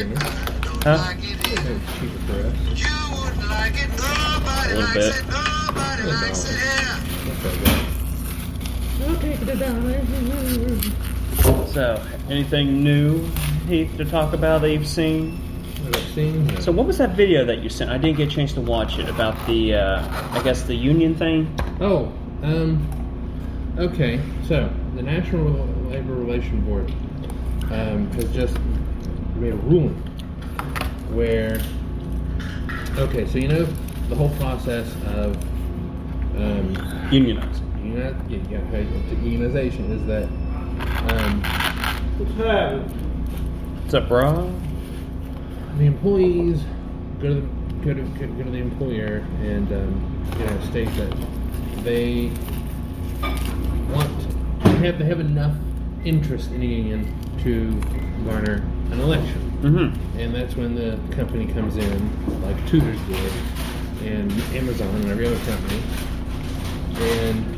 opinion. Huh? It's cheaper for us. A little bit. So, anything new, Heath, to talk about that you've seen? What I've seen. So, what was that video that you sent? I didn't get a chance to watch it about the, I guess, the union thing. Oh, okay. So the National Labor Relations Board has just made a ruling where, okay, so you know the whole process of Unionized. unionization is that What's up, bro? the employees go to the employer and state that they have enough interest in a union to garner an election. Mm-hmm. And that's when the company comes in, like Tutors did, and Amazon and every other company, and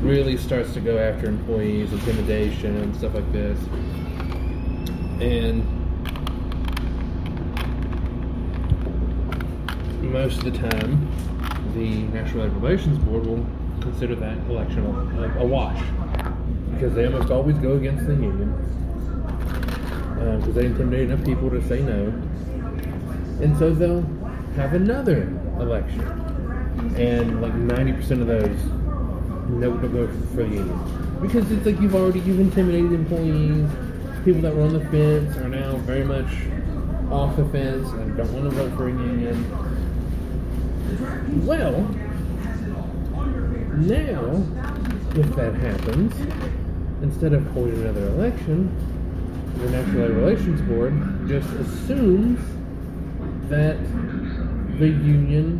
really starts to go after employees, intimidation, and stuff like this. And most of the time, the National Labor Relations Board will consider that election a wash, because they almost always go against the union, because they intimidate enough people to say no, and so they'll have another election, and like 90% of those no go for the union, because it's like you've intimidated employees. People that were on the fence are now very much off the fence and don't want to vote for a union. Well, now, if that happens, instead of holding another election, the National Labor Relations Board just assumes that the union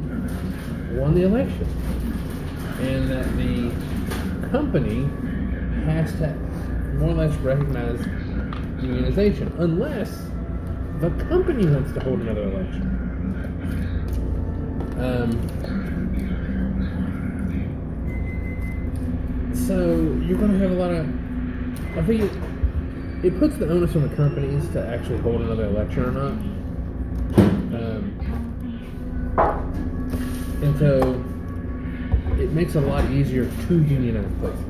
won the election, and that the company has to more or less recognize unionization, unless the company wants to hold another election. So you're going to have a lot of. I think it puts the onus on the companies to actually hold another election or not. And so it makes it a lot easier to unionize places.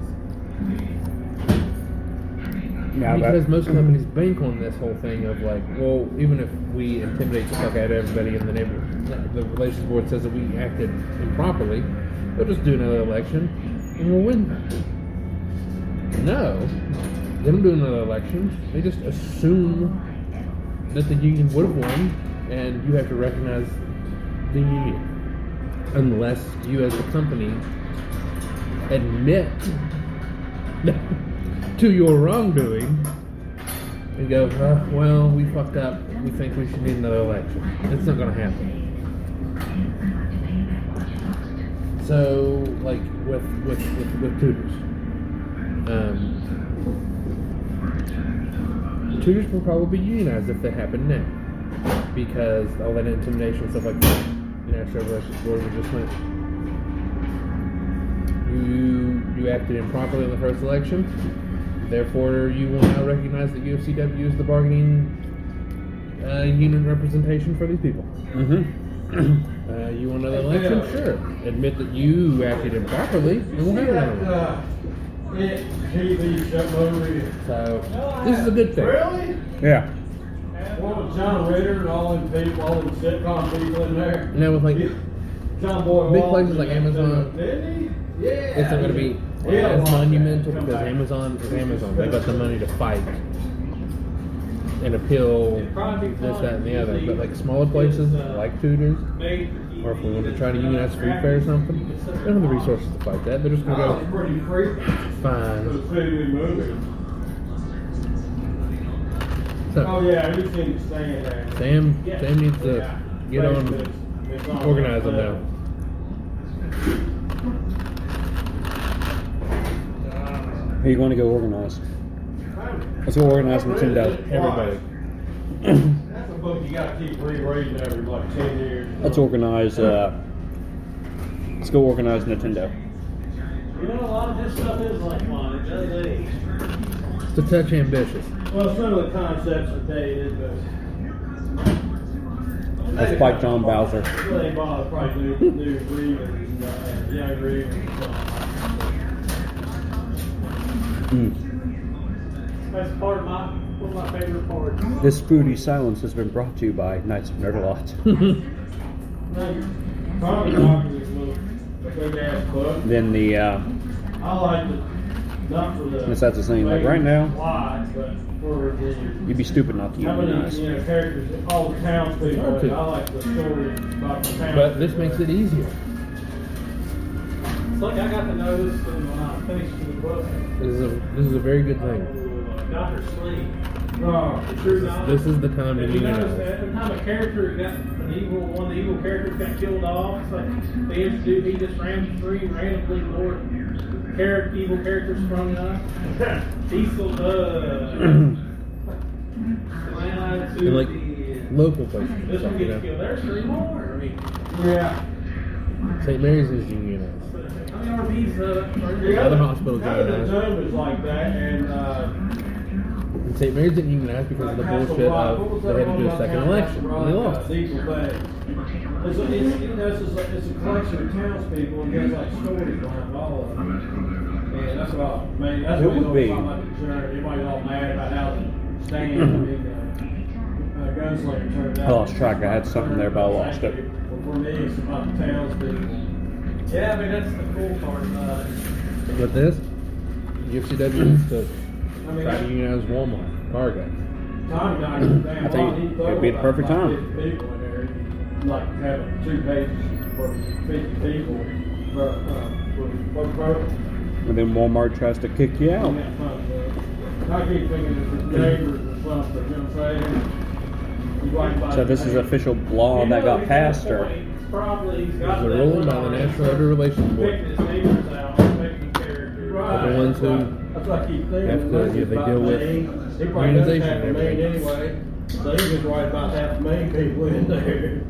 Yeah, because most companies bank on this whole thing of like, well, even if we intimidate the fuck out of everybody in the neighborhood, the relations board says that we acted improperly, they'll just do another election and we'll win. No, they don't do another election. They just assume that the union would have won, and you have to recognize the union, unless you as the company admit to your wrongdoing and go, well, we fucked up. We think we should need another election. It's not going to happen. So, like with Tutors, Tutors will probably be unionized if they happen now, because all that intimidation and stuff like that, the National Relations Board would just went, you acted improperly in the first election. Therefore, you will now recognize that UFCW is the bargaining union representation for these people. Mm-hmm. You want another election? Sure. Admit that you acted improperly, and we'll have another one. So, this is a good thing. Really? Yeah. What with John Ritter and all them people, all them sitcom people in there? Now with like John Boy big Walton, places like Amazon, didn't he? Yeah. it's not going to be as monumental because Amazon is Amazon. They got the money to fight and appeal this, that, and the other. But like smaller places like Tutors, or if we want to try to unionize Free Fair or something, they don't have the resources to fight that. They're just going to go, Pretty freaky. fine. Oh So, yeah, you can stand there. Sam needs to get on, organize them now. Who you want to go organize? Let's go organize Nintendo. Everybody. That's a book you got to keep rereading every like 10 years. Let's organize. Let's go organize Nintendo. You know, a lot of this stuff is like fun. It does age. It's a touch ambitious. Well, some of the concepts are dated, but That's by John Bowser. they bought probably new readers and young readers and stuff. That's part of one of my favorite parts. This spooky silence has been brought to you by Knights of Nerdalot. Probably talking this little big ass book. Then the I like the not for the. Yes, that's the thing, like, right now- Plot, but for the. you'd be stupid not to How many unionize. characters? All the townspeople. Hard to. I like the story about the town. But this makes it easier. It's like I got to know this when I finished the book. This is a very good thing. Dr. Sleep. Oh, the true knowledge. This is the time to Have you noticed unionize. that every time a character got one of the evil characters got killed off, it's like they introduced, he just ran through randomly more evil characters sprung up. Diesel, And like local places and this stuff, one you gets know. killed. There's 3 more. I mean, yeah. St. Mary's is unionized. I mean, are these The other hospitals the unionized. Dome is like that, and And St. Mary's didn't unionize because of the bullshit of they had to do a second election and they lost. Diesel thing. It's a collection of townspeople, and there's like stories behind all of them. And that's about, man, that's It what would he's be. talking about the journey. Everybody's all mad about how the stand and gunslinger turned out. I lost track. I had something there, but I lost it. For me, it's about the townspeople. Yeah, I mean, that's the cool part about it. But this, UFCW needs to I mean, try to unionize Walmart, Target. Tom got I think it'd be the perfect time. 50 people in there. Like having 2 pages for 50 people for program. And then Walmart tries to kick you out. I keep thinking it's the neighbors or something, you know what I'm saying? You right by So the this is neighbors. official law You that know, got he's passed, got a or point. Probably he's got It's a that ruling one by the on National there. Labor Relations Board. Picking his neighbors out, picking characters. They're the ones who That's what I keep thinking. have to- This yeah, is they about deal with Maine. He probably doesn't unionization have and a Maine everything. anyway. So he just right about half the Maine people in there.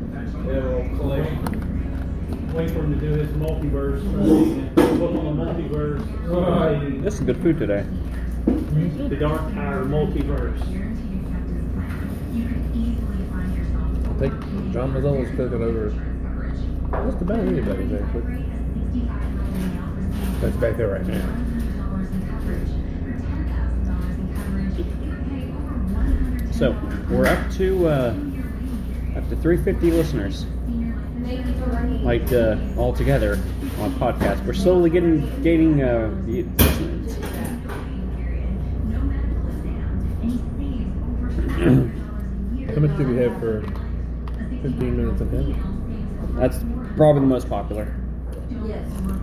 Collection. Wait for him to do his multiverse. Look on the multiverse. Right. this is good food today. The Dark Tower multiverse. I think John Mazzolla's cooking over just about anybody's actually. That's back there right now. So we're up to 350 listeners, like all together on podcast. We're slowly gaining listeners. How much do we have for 15 minutes of him? That's probably the most popular.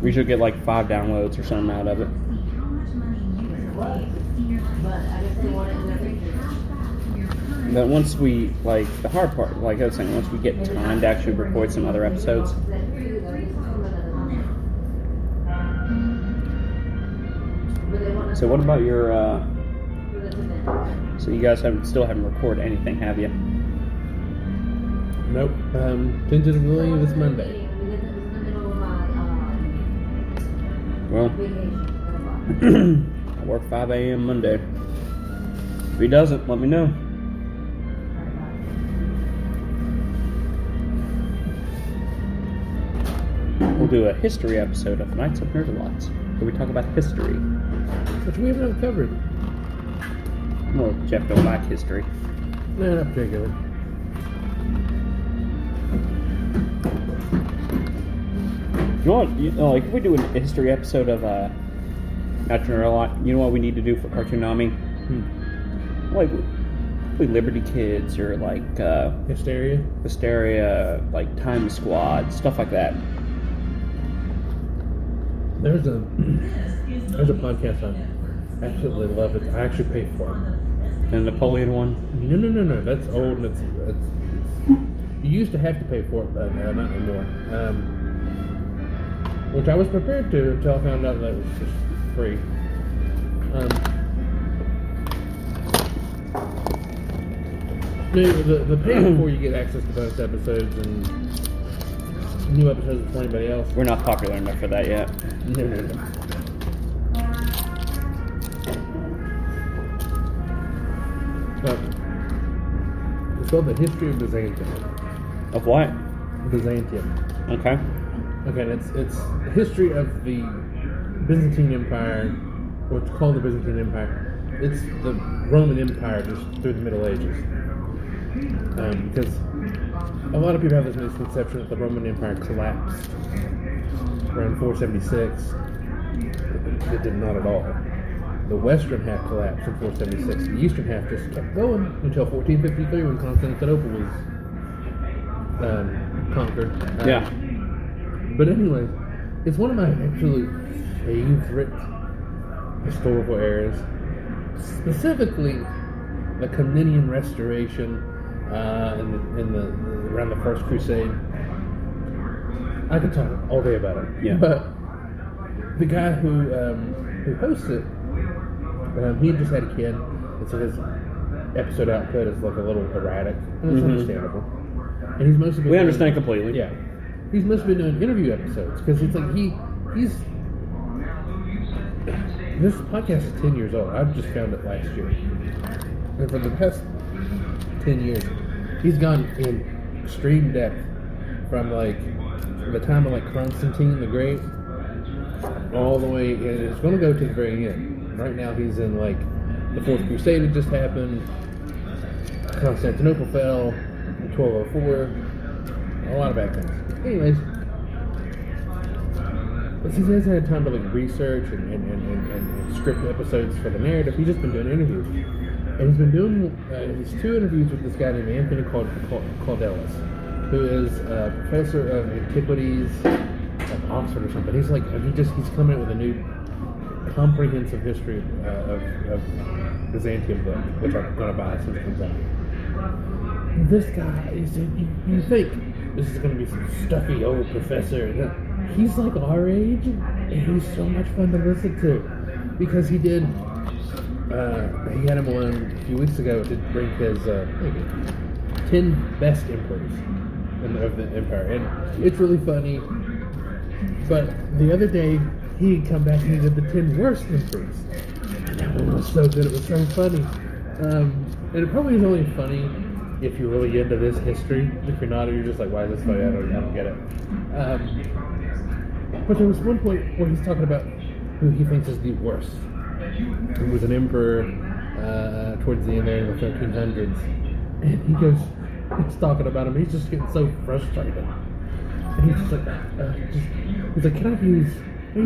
We should get like 5 downloads or something out of it. But once we, like, the hard part, like I was saying, once we get time to actually record some other episodes, so what about your, so you guys still haven't recorded anything, have you? Nope. Tentatively this Monday. Well, I work 5 a.m. Monday. If he doesn't, let me know. We'll do a history episode of Knights of Nerdalots, where we talk about history. Which we haven't covered. Well, Jeff don't like history. No, not particularly. You know, like if we do a history episode of Knights of Nerdalot, you know what we need to do for Cartoonami? Like Liberty Kids or like Hysteria? Hysteria, like Time Squad, stuff like that. There's a podcast I absolutely love it. I actually pay for it. And the Napoleon one. No. That's old and it's you used to have to pay for it, but not anymore. Which I was prepared to until I found out that it was just free. The pay before you get access to bonus episodes and new episodes before anybody else. We're not popular enough for that yet. No. It's called The History of Byzantium. Of what? Byzantium. Okay. Okay, and it's the history of the Byzantine Empire, what's called the Byzantine Empire. It's the Roman Empire just through the Middle Ages. Because a lot of people have this misconception that the Roman Empire collapsed around 476. It did not at all. The western half collapsed in 476. The eastern half just kept going until 1453 when Constantinople was conquered. Yeah. But anyway, it's one of my absolute favorite historical eras. Specifically, the Comnenian Restoration in the around the First Crusade. I could talk all day about it. Yeah. But the guy who hosts it, he just had a kid, and so his episode output is like a little erratic, and it's understandable. And he's mostly been We understand completely. Yeah, he's mostly been doing interview episodes because it's like he's. This podcast is 10 years old. I've just found it last year, and for the past 10 years, he's gone in extreme depth from like the time of like Constantine the Great all the way, and it's going to go to the very end. Right now, he's in like the Fourth Crusade had just happened. Constantinople fell in 1204. A lot of bad things. Anyways, but since he hasn't had time to like research and script episodes for the narrative, he's just been doing interviews. And he's been doing these 2 interviews with this guy named Anthony Claudelis, who is a professor of antiquities at Oxford or something. He's like, he's coming out with a new comprehensive history of Byzantium book, which I'm going to buy as soon as it comes out. This guy, you think this is going to be some stuffy old professor. He's like our age, and he's so much fun to listen to. Because he had him on a few weeks ago to bring his 10 best emperors of the empire. And it's really funny. But the other day, he had come back and he did the 10 worst emperors. And that one was so good, it was so funny. And it probably is only funny if you're really into this history. If you're not, you're just like, why is this funny? I don't get it. But there was one point where he's talking about who he thinks is the worst. He was an emperor towards the end there in the 1300s. And he's talking about him, he's just getting so frustrated. And he's just like, he's like, can I use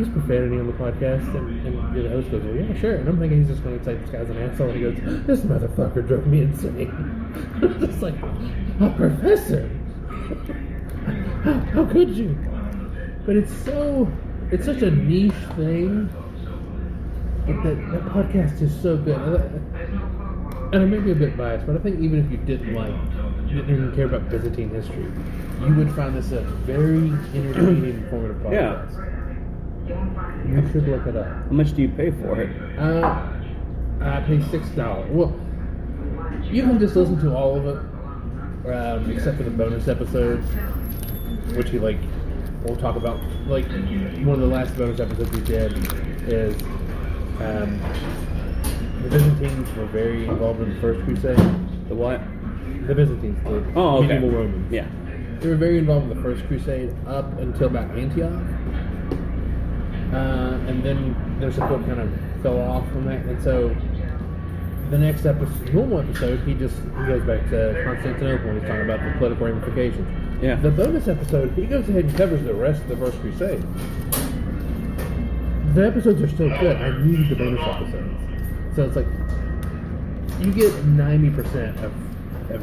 profanity on the podcast? And the host goes, well, yeah, sure. And I'm thinking he's just going to say this guy's an asshole. And he goes, this motherfucker drove me insane. I'm just like, a professor? How could you? But it's such a niche thing. But that podcast is so good. And I may be a bit biased, but I think even if you didn't even care about Byzantine history, you would find this a very entertaining, informative podcast. Yeah. You should look it up. How much do you pay for it? I pay $6. Well, you can just listen to all of it, except for the bonus episodes, which we'll talk about. Like, one of the last bonus episodes we did is the Byzantines were very involved in the First Crusade. The what? The Byzantines, the medieval Romans. Yeah. They were very involved in the First Crusade up until about Antioch. And then their support kind of fell off from that. And so the next normal episode, he goes back to Constantinople and he's talking about the political ramifications. Yeah. The bonus episode, he goes ahead and covers the rest of the First Crusade. The episodes are still good. I need the bonus episodes. So it's like, you get 90% of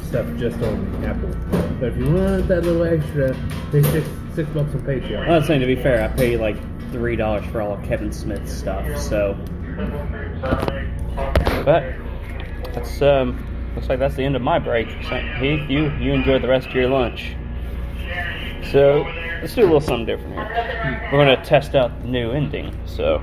stuff just on Apple. But if you want that little extra, pay $6 on Patreon. I was saying, to be fair, I pay like $3 for all of Kevin Smith's stuff, so. But that's looks like that's the end of my break. So, Heath, you enjoy the rest of your lunch. So let's do a little something different here. We're going to test out the new ending. So.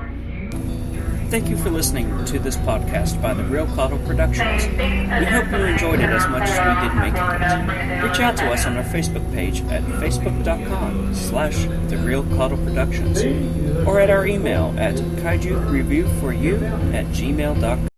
Thank you for listening to this podcast by The Real Caudle Productions. We hope you enjoyed it as much as we did making it. Reach out to us on our Facebook page at facebook.com/TheRealCaudleProductions or at our email at kaijureviewforyou@gmail.com.